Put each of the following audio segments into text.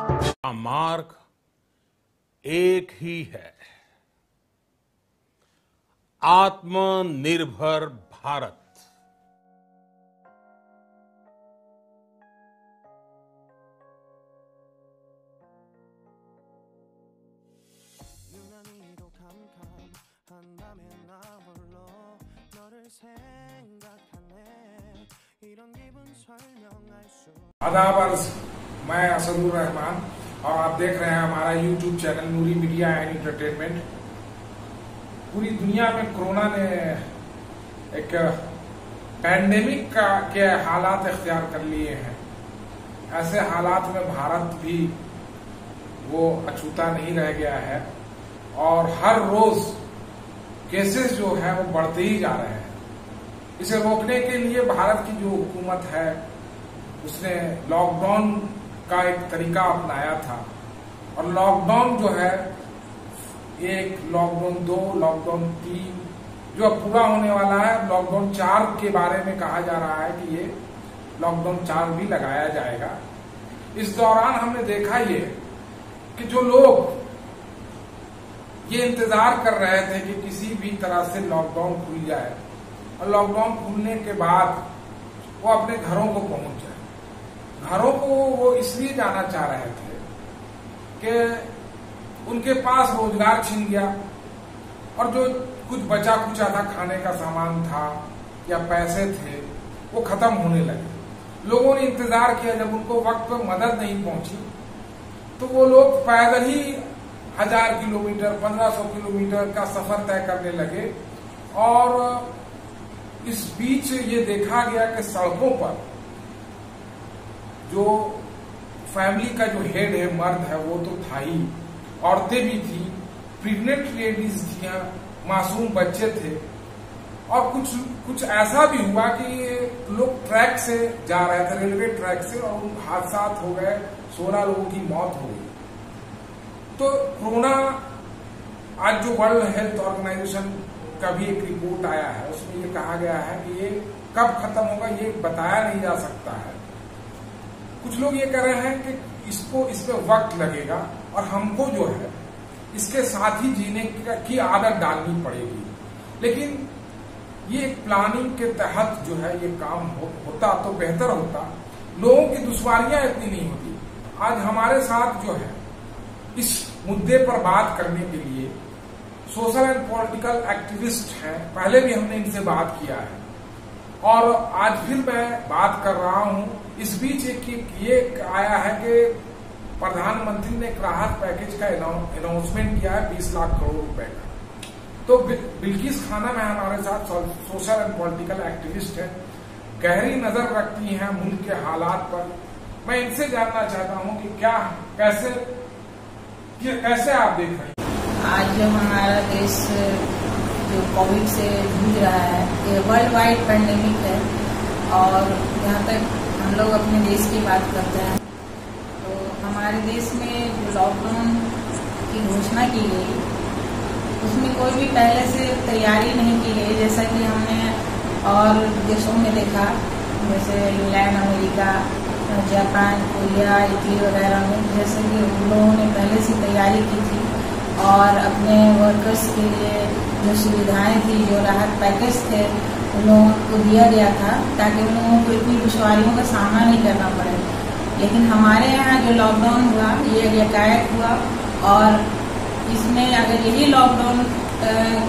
का मार्ग एक ही है, आत्मनिर्भर भारत। आदाब अर्ज, मैं असदुर रहमान और आप देख रहे हैं हमारा YouTube channel Noori media and entertainment. पूरी दुनिया में कोरोना ने एक पैंडेमिक के हालात इख्तियार कर लिए हैं। ऐसे हालात में भारत भी वो अछूता नहीं रह गया है और हर रोज केसेस जो है वो बढ़ते ही जा रहे हैं। इसे रोकने के लिए भारत की जो हुकूमत है उसने लॉकडाउन का एक तरीका अपनाया था और लॉकडाउन जो है 1, लॉकडाउन 2, लॉकडाउन 3 जो अब पूरा होने वाला है, लॉकडाउन 4 के बारे में कहा जा रहा है कि ये लॉकडाउन 4 भी लगाया जाएगा। इस दौरान हमने देखा ये कि जो लोग ये इंतजार कर रहे थे कि किसी भी तरह से लॉकडाउन खुल जाए और लॉकडाउन खुलने के बाद वो अपने घरों को पहुंच जाए। घरों को वो इसलिए जाना चाह रहे थे कि उनके पास रोजगार छिन गया और जो कुछ बचा कुचा था, खाने का सामान था या पैसे थे, वो खत्म होने लगे। लोगों ने इंतजार किया, जब उनको वक्त पर मदद नहीं पहुंची तो वो लोग पैदल ही 1000 किलोमीटर 1500 किलोमीटर का सफर तय करने लगे। और इस बीच ये देखा गया कि सड़कों पर जो फैमिली का जो हेड है, मर्द है, वो तो था ही, औरतें भी थी, प्रेग्नेंट लेडीज थी, मासूम बच्चे थे। और कुछ ऐसा भी हुआ कि लोग ट्रैक से जा रहे थे, रेलवे ट्रैक से, और हादसा हो गए, 16 लोगों की मौत हो गई। तो कोरोना आज जो वर्ल्ड हेल्थ ऑर्गेनाइजेशन का भी एक रिपोर्ट आया है, उसमें ये कहा गया है कि ये कब खत्म होगा ये बताया नहीं जा सकता है। कुछ लोग ये कह रहे हैं कि इस पे वक्त लगेगा और हमको जो है इसके साथ ही जीने की आदत डालनी पड़ेगी। लेकिन ये एक प्लानिंग के तहत जो है ये काम होता तो बेहतर होता, लोगों की दुश्वारियां इतनी नहीं होती। आज हमारे साथ जो है इस मुद्दे पर बात करने के लिए सोशल एंड पॉलिटिकल एक्टिविस्ट हैं। पहले भी हमने इनसे बात किया है और आज फिर मैं बात कर रहा हूं। इस बीच ये आया है कि प्रधानमंत्री ने एक राहत पैकेज का अनाउंसमेंट किया है 20 लाख करोड़ रुपए का। तो बिल्किस खानम है हमारे साथ, सोशल एंड पॉलिटिकल एक्टिविस्ट है, गहरी नजर रखती हैं मुल्क के हालात पर। मैं इनसे जानना चाहता हूं कि कैसे आप देख रहे हैं। आज जब हमारा देश जो कोविड से जूझ रहा है, ये वर्ल्ड वाइड पैंडेमिक है और जहाँ तक हम लोग अपने देश की बात करते हैं तो हमारे देश में जो लॉकडाउन की घोषणा की गई उसमें कोई भी पहले से तैयारी नहीं की गई, जैसा कि हमने और देशों में देखा, जैसे England, America, Japan, Korea, Italy वगैरह में, जैसे कि उन लोगों ने पहले से तैयारी की थी और अपने वर्कर्स के लिए जो सुविधाएं थी, जो राहत पैकेज थे, उन लोगों को दिया गया था ताकि उन लोगों को इतनी दुश्वारियों का सामना नहीं करना पड़े। लेकिन हमारे यहाँ जो लॉकडाउन हुआ ये एकाएक हुआ और इसमें अगर यही लॉकडाउन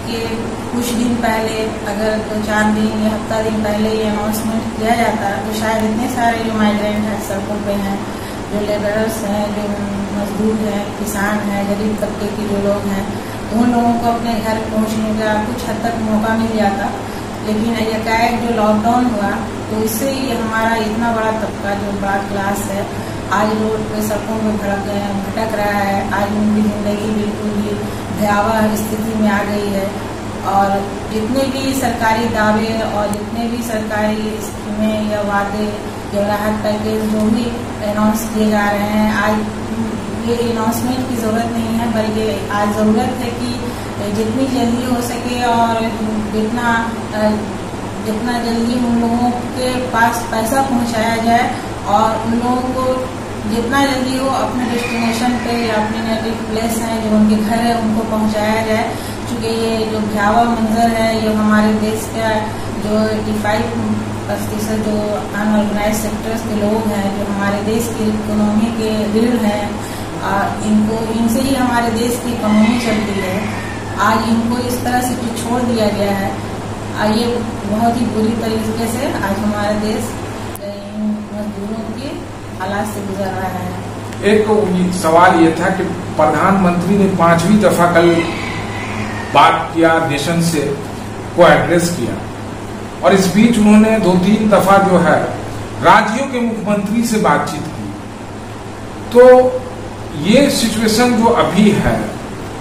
के कुछ दिन पहले, अगर 2-4 दिन या हफ्ता दिन पहले ये अनाउंसमेंट किया जाता तो शायद इतने सारे जो माइग्रेंट हैं, सड़कों पे हैं, जो लेबरर्स हैं, जो मजदूर हैं, किसान हैं, गरीब तबके के जो लोग हैं, उन लोगों को अपने घर पहुंचने का कुछ हद तक मौका मिल जाता। लेकिन एकाएक जो लॉकडाउन हुआ तो इससे ही हमारा इतना बड़ा तबका, जो बड़ा क्लास है, आज रोड पे सड़कों में भटक रहा है। आज उनकी जिंदगी बिल्कुल ही भयावह स्थिति में आ गई है और जितने भी सरकारी दावे और जितने भी सरकारी स्कीमें या वादे या राहत पैकेज जो भी अनाउंस किए जा रहे हैं, आज ये अनाउंसमेंट की जरूरत नहीं है, बल्कि आज जरूरत है कि जितनी जल्दी हो सके और जितना जल्दी उन लोगों के पास पैसा पहुंचाया जाए और उन लोगों को जितना जल्दी हो अपने डेस्टिनेशन पे या अपने नेटिव प्लेस है जो उनके घर है उनको पहुंचाया जाए। क्योंकि ये जो भयावह मंजर है ये हमारे देश का जो 85% जो अनऑर्गेनाइज सेक्टर्स के लोग हैं जो हमारे देश की इकोनॉमी के रीढ़ हैं, इनसे ही हमारे देश की इकोनॉमी चलती है। आज इनको इस तरह से जो छोड़ दिया गया है, ये बहुत ही बुरी तरीके से आज हमारा देश मजदूरों के हालात से गुजर रहा है। एक सवाल ये था कि प्रधानमंत्री ने 5वीं दफा कल बात किया, नेशन से को एड्रेस किया, और इस बीच उन्होंने 2-3 दफा जो है राज्यों के मुख्यमंत्री से बातचीत की। तो ये सिचुएशन जो अभी है,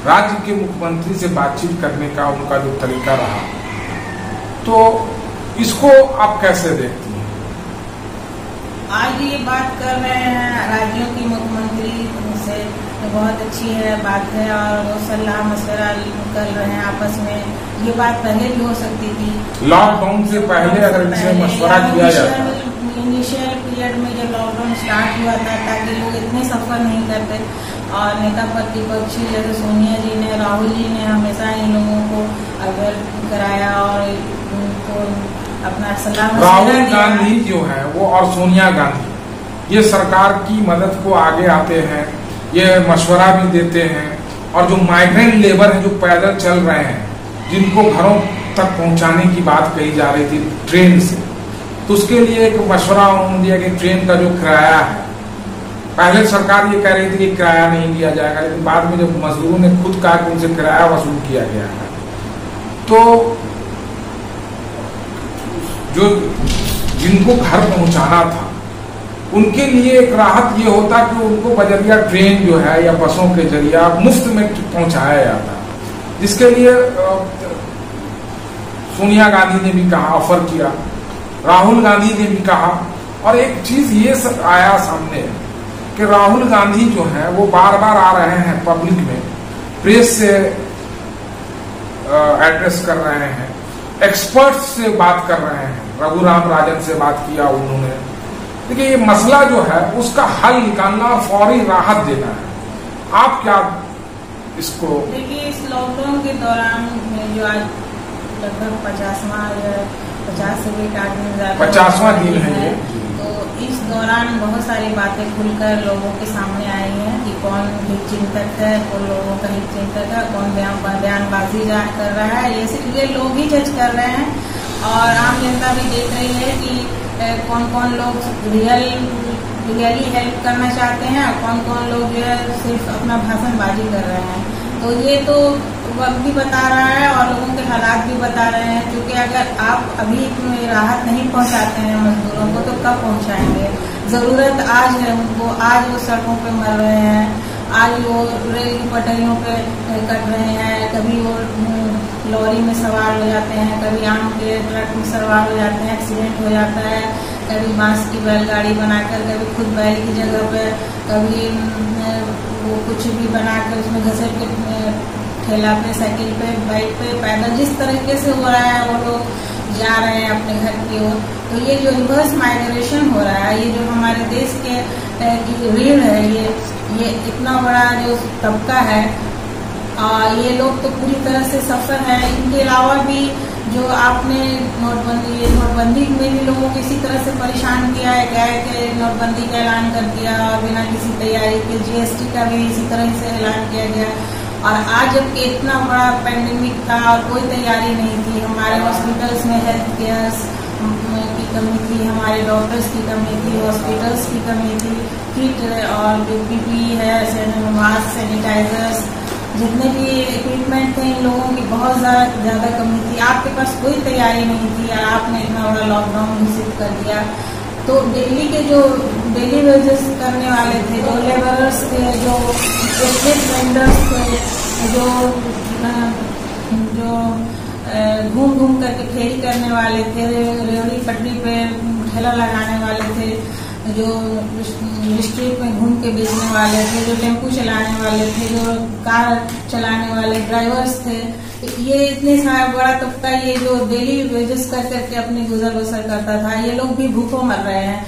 राज्य के मुख्यमंत्री से बातचीत करने का उनका जो तरीका रहा, तो इसको आप कैसे देखती हैं? आज ये बात कर रहे हैं राज्यों की मुख्यमंत्री से, तो बहुत अच्छी है बात है, और वो सलाह मशवरा कर रहे हैं आपस में। ये बात पहले भी हो सकती थी, लॉकडाउन से पहले अगर इनसे मशवरा किया जाता। इनिशियल पीरियड में जब लॉकडाउन स्टार्ट हुआ था ताकि लोग इतने सफर नहीं करते, और नेता प्रतिपक्षी जैसे सोनिया जी ने, राहुल जी ने हमेशा इन लोगों को अवगत कराया और उनको अपना सलाह। राहुल गांधी जो है वो और सोनिया गांधी ये सरकार की मदद को आगे आते हैं, ये मशवरा भी देते हैं, और जो माइग्रेंट लेबर है जो पैदल चल रहे हैं, जिनको घरों तक पहुंचाने की बात कही जा रही थी ट्रेन से, तो उसके लिए एक मशवरा उन्होंने दिया कि ट्रेन का जो किराया है, पहले सरकार ये कह रही थी कि किराया नहीं लिया जाएगा, लेकिन बाद में जब मजदूरों ने खुद कहा कि उनसे किराया वसूल किया गया है, तो जो जिनको घर पहुंचाना था उनके लिए एक राहत ये होता कि उनको बजरिया ट्रेन जो है या बसों के जरिए मुफ्त में पहुंचाया जाता, जिसके लिए सोनिया गांधी ने भी कहा, ऑफर किया, राहुल गांधी ने भी कहा। और एक चीज ये आया सामने कि राहुल गांधी जो है वो बार बार आ रहे हैं पब्लिक में, प्रेस से एड्रेस कर रहे हैं, एक्सपर्ट्स से बात कर रहे हैं, रघुराम राजन से बात किया उन्होंने। देखिए ये मसला जो है उसका हल निकालना, फौरी राहत देना है। आप क्या इसको देखिए, इस लॉकडाउन के दौरान जो आज लगभग 50 से भी ज्यादा 50वां दिन है ये, तो इस दौरान बहुत सारी बातें खुलकर लोगों के सामने आई हैं कि कौन हित चिंतक है, कौन लोगों का हित चिंतक है, कौन बयानबाजी कर रहा है, ये लोग ही जज कर रहे हैं। और आम जनता भी देख रही है कि कौन कौन लोग रियली हेल्प करना चाहते हैं और कौन कौन लोग जो है सिर्फ अपना भाषणबाजी कर रहे हैं। तो ये तो वक्त भी बता रहा है और लोगों के हालात भी बता रहे हैं, क्योंकि अगर आप अभी राहत नहीं पहुंचाते हैं मजदूरों को तो कब पहुंचाएंगे? जरूरत आज है उनको, आज वो सड़कों पे मर रहे हैं, आज वो रेल की पटरियों पे कट रहे हैं, कभी वो लॉरी में सवार हो जाते हैं, कभी आम के ट्रक में सवार हो जाते हैं, एक्सीडेंट हो जाता है, कभी बांस की बैलगाड़ी बनाकर, कभी खुद बैल की जगह पे, कभी वो कुछ भी बनाकर उसमें घसट के ठेला पे, साइकिल पे, बाइक पे, पैदल, जिस तरीके से हो रहा है वो लोग जा रहे हैं अपने घर की ओर। तो ये जो रिवर्स माइग्रेशन हो रहा है, ये जो हमारे देश के रीढ़ है, ये इतना बड़ा जो तबका है, ये लोग तो पूरी तरह से सफर है। इनके अलावा भी जो आपने नोटबंदी में भी लोगों को इसी तरह से परेशान किया है, क्या है कि नोटबंदी का ऐलान कर दिया और बिना किसी तैयारी के, GST का भी इसी तरह से ऐलान किया गया। और आज जबकि इतना बड़ा पैंडेमिक था और कोई तैयारी नहीं थी, हमारे हॉस्पिटल्स में हेल्थ केयर की कमी थी, हमारे डॉक्टर्स की कमी थी, हॉस्पिटल्स की कमी थी, किट और जो PPE है, मास्क, सैनिटाइजर्स, जितने भी इक्विपमेंट थे, इन लोगों की बहुत ज्यादा कमी थी। आपके पास कोई तैयारी नहीं थी और आपने इतना बड़ा लॉकडाउन घोषित कर दिया। तो दिल्ली के जो डेली वेजेस करने वाले थे, जो लेबरर्स थे, जो स्ट्रीट वेंडर्स थे, जो घूम घूम करके फेरी करने वाले थे, रेवड़ी पटरी पे ठेला लगाने वाले थे, जो स्ट्रीट में घूम के बेचने वाले थे, जो टेम्पू चलाने वाले थे, जो कार चलाने वाले ड्राइवर्स थे, ये इतने सारा बड़ा तबका, ये जो डेली वेजेस कर करके अपनी गुजर बसर करता था, ये लोग भी भूखों मर रहे हैं।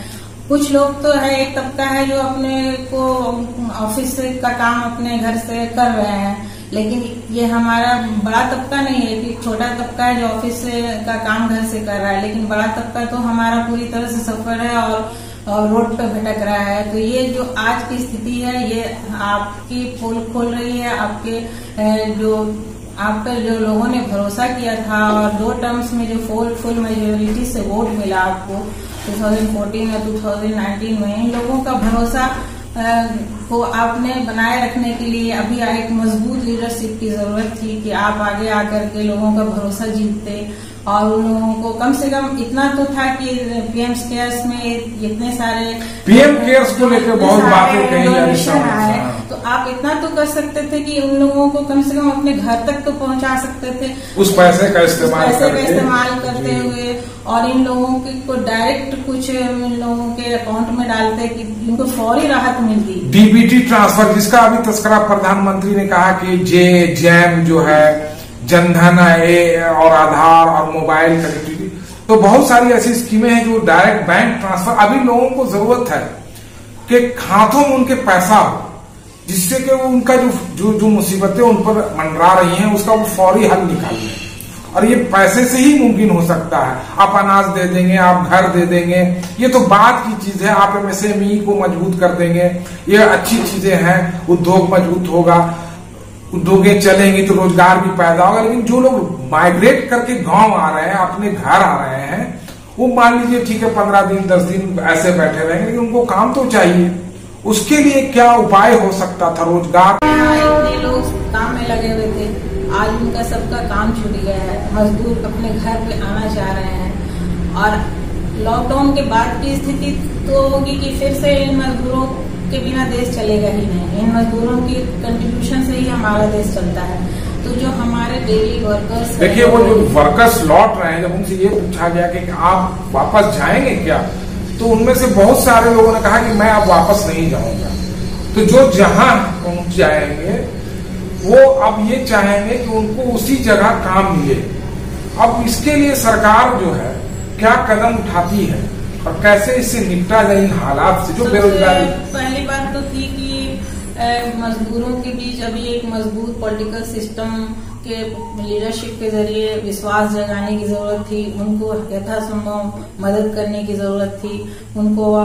कुछ लोग तो है, एक तबका है जो अपने को ऑफिस का काम अपने घर से कर रहे हैं, लेकिन ये हमारा बड़ा तबका नहीं है कि छोटा तबका है जो ऑफिस का काम घर से कर रहा है, लेकिन बड़ा तबका तो हमारा पूरी तरह से सफर है और रोड पे भटक रहा है। तो ये जो आज की स्थिति है ये आपकी पोल खोल रही है, आपके जो आप पर जो लोगों ने भरोसा किया था और 2 टर्म्स में जो फुल मेजोरिटी से वोट मिला आपको 2014 या 2019 में, इन लोगों का भरोसा को आपने बनाए रखने के लिए अभी एक मजबूत लीडरशिप की जरूरत थी कि आप आगे आकर के लोगों का भरोसा जीतते और उन लोगों को कम से कम इतना तो था कि पीएम केयर्स में इतने सारे पीएम केयर्स को लेकर बहुत बातें कही जा रही है, तो आप इतना तो कर सकते थे कि उन लोगों को कम से कम अपने घर तक तो पहुंचा सकते थे उस पैसे का इस्तेमाल करते हुए, और इन लोगों को डायरेक्ट कुछ इन लोगों के अकाउंट में डालते कि इनको फौरी राहत मिलती। डीबीटी ट्रांसफर जिसका अभी तस्करा प्रधानमंत्री ने कहा कि जैम जो है जनधन और आधार और मोबाइल कनेक्टिविटी, तो बहुत सारी ऐसी स्कीमें हैं जो डायरेक्ट बैंक ट्रांसफर। अभी लोगों को जरूरत है कि हाथों में उनके पैसा हो, जिससे कि वो उनका जो मुसीबतें उन पर मंडरा रही हैं उसका वो फौरी हल निकाल लें, और ये पैसे से ही मुमकिन हो सकता है। आप अनाज दे देंगे, आप घर दे देंगे, ये तो बात की चीज है। आप एमएसएमई को मजबूत कर देंगे, ये अच्छी चीजें हैं। उद्योग मजबूत होगा, उद्योगें चलेंगी तो रोजगार भी पैदा होगा। लेकिन जो लोग माइग्रेट करके गांव आ रहे हैं, अपने घर आ रहे हैं, वो मान लीजिए ठीक है 15 दिन 10 दिन ऐसे बैठे रहेंगे, लेकिन उनको काम तो चाहिए। उसके लिए क्या उपाय हो सकता था? रोजगार, इतने लोग काम में लगे हुए थे, आज उनका सबका काम छूट गया है, मजदूर अपने घर पे आना चाह रहे हैं, और लॉकडाउन के बाद की स्थिति तो होगी कि फिर से इन मजदूरों के बिना देश चलेगा ही नहीं। इन मजदूरों की कंट्रीब्यूशन से ही हमारा देश चलता है। तो जो हमारे डेली वर्कर्स, देखिए वो जो वर्कर्स लौट रहे हैं, जब उनसे ये पूछा गया कि आप वापस जाएंगे क्या, तो उनमें से बहुत सारे लोगों ने कहा कि मैं अब वापस नहीं जाऊंगा। तो जो जहां पहुंच जाएंगे वो अब ये चाहेंगे कि उनको उसी जगह काम मिले। अब इसके लिए सरकार जो है क्या कदम उठाती है और कैसे इससे निपटा जाए इन हालात से जो बेरोजगारी। पहली बात तो थी कि मजदूरों के बीच अभी एक मजबूत पॉलिटिकल सिस्टम के लीडरशिप के जरिए विश्वास जगाने की जरूरत थी, उनको यथासंभव मदद करने की जरूरत थी, उनको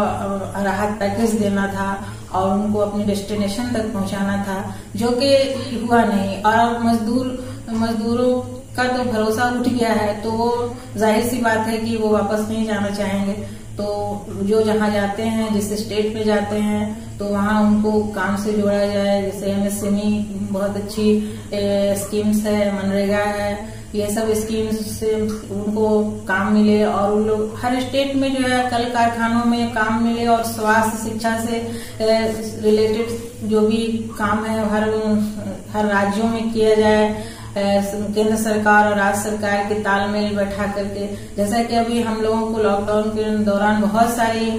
राहत पैकेज देना था और उनको अपनी डेस्टिनेशन तक पहुंचाना था, जो कि हुआ नहीं। और मजदूरों का तो भरोसा उठ गया है, तो वो जाहिर सी बात है कि वो वापस नहीं जाना चाहेंगे। तो जो जहाँ जाते हैं, जिस स्टेट में जाते हैं, तो वहाँ उनको काम से जोड़ा जाए। जैसे एमएसएमई बहुत अच्छी स्कीम्स है, मनरेगा है, ये सब स्कीम्स से उनको काम मिले और उन लोग हर स्टेट में जो है कल कारखानों में काम मिले, और स्वास्थ्य शिक्षा से रिलेटेड जो भी काम है हर राज्यों में किया जाए। केंद्र सरकार और राज्य सरकार के तालमेल बैठा करके, जैसा कि अभी हम लोगों को लॉकडाउन के दौरान बहुत सारी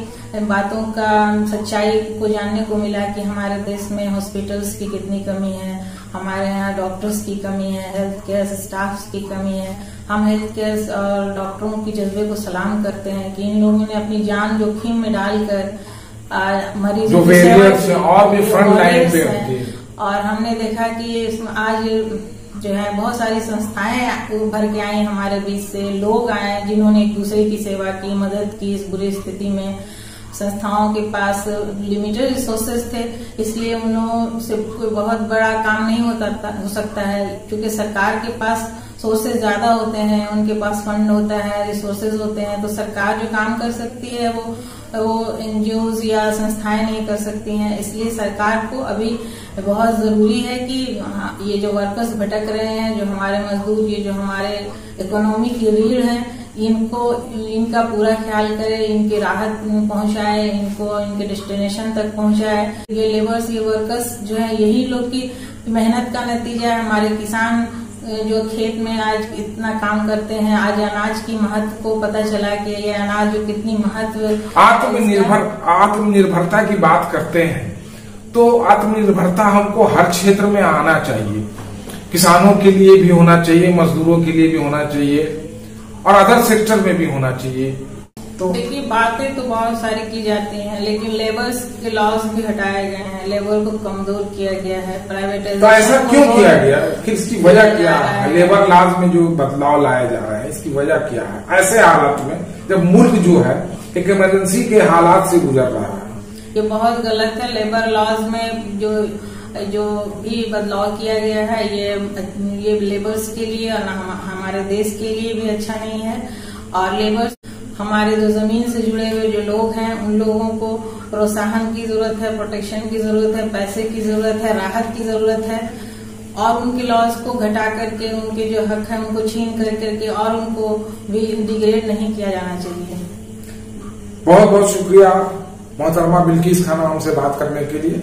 बातों का सच्चाई को जानने को मिला कि हमारे देश में हॉस्पिटल्स की कितनी कमी है, हमारे यहाँ डॉक्टर्स की कमी है, हेल्थ केयर स्टाफ की कमी है। हम हेल्थ केयर और डॉक्टरों की जज्बे को सलाम करते हैं कि इन लोगों ने अपनी जान जोखिम में डालकर मरीजों की सेवा और भी फ्रंट लाइन पे, और हमने देखा कि आज जो है बहुत सारी संस्थाएं उभर के आई हमारे बीच से, लोग आए जिन्होंने एक दूसरे की सेवा की, मदद की। इस बुरी स्थिति में संस्थाओं के पास लिमिटेड रिसोर्सेज थे, इसलिए उन लोगों से कोई बहुत बड़ा काम नहीं हो सकता है, क्योंकि सरकार के पास सोर्सेज ज्यादा होते हैं, उनके पास फंड होता है, रिसोर्सेज होते हैं। तो सरकार जो काम कर सकती है वो एनजीओज या संस्थाएं नहीं कर सकती हैं। इसलिए सरकार को अभी बहुत जरूरी है कि ये जो वर्कर्स भटक रहे हैं, जो हमारे मजदूर, ये जो हमारे इकोनॉमी की रीढ़ है, इनका पूरा ख्याल करे, इनकी राहत पहुंचाए, इनको इनके डेस्टिनेशन तक पहुंचाए। ये लेबर्स, ये वर्कर्स जो है, यही लोग की मेहनत का नतीजा है। हमारे किसान जो खेत में आज इतना काम करते हैं, आज अनाज की महत्व को पता चला कि ये अनाज जो कितनी महत्व। आत्मनिर्भरता की बात करते हैं तो आत्मनिर्भरता हमको हर क्षेत्र में आना चाहिए। किसानों के लिए भी होना चाहिए, मजदूरों के लिए भी होना चाहिए, और अदर सेक्टर में भी होना चाहिए। तो देखिए, बातें तो बहुत सारी की जाती हैं, लेकिन लेबर्स के लॉज भी हटाए गए हैं, लेबर को कमजोर किया गया है, प्राइवेटाइजेशन। तो ऐसा क्यों किया गया? फिर इसकी वजह क्या है? लेबर लॉज में जो बदलाव लाया जा रहा है, इसकी वजह क्या है? ऐसे हालात में जब मुल्क जो है एक इमरजेंसी के हालात से गुजर रहा है, ये बहुत गलत है। लेबर लॉज में जो भी बदलाव किया गया है, ये लेबर्स के लिए और हमारे देश के लिए भी अच्छा नहीं है। और लेबर्स, हमारे जो जमीन से जुड़े हुए जो लोग हैं, उन लोगों को प्रोत्साहन की जरूरत है, प्रोटेक्शन की जरूरत है, पैसे की जरूरत है, राहत की जरूरत है। और उनके लॉज को घटा करके, उनके जो हक है उनको छीन करके और उनको भी डिग्रेड नहीं किया जाना चाहिए। बहुत बहुत शुक्रिया मोहतरमा बिल्किस खानम हमसे बात करने के लिए।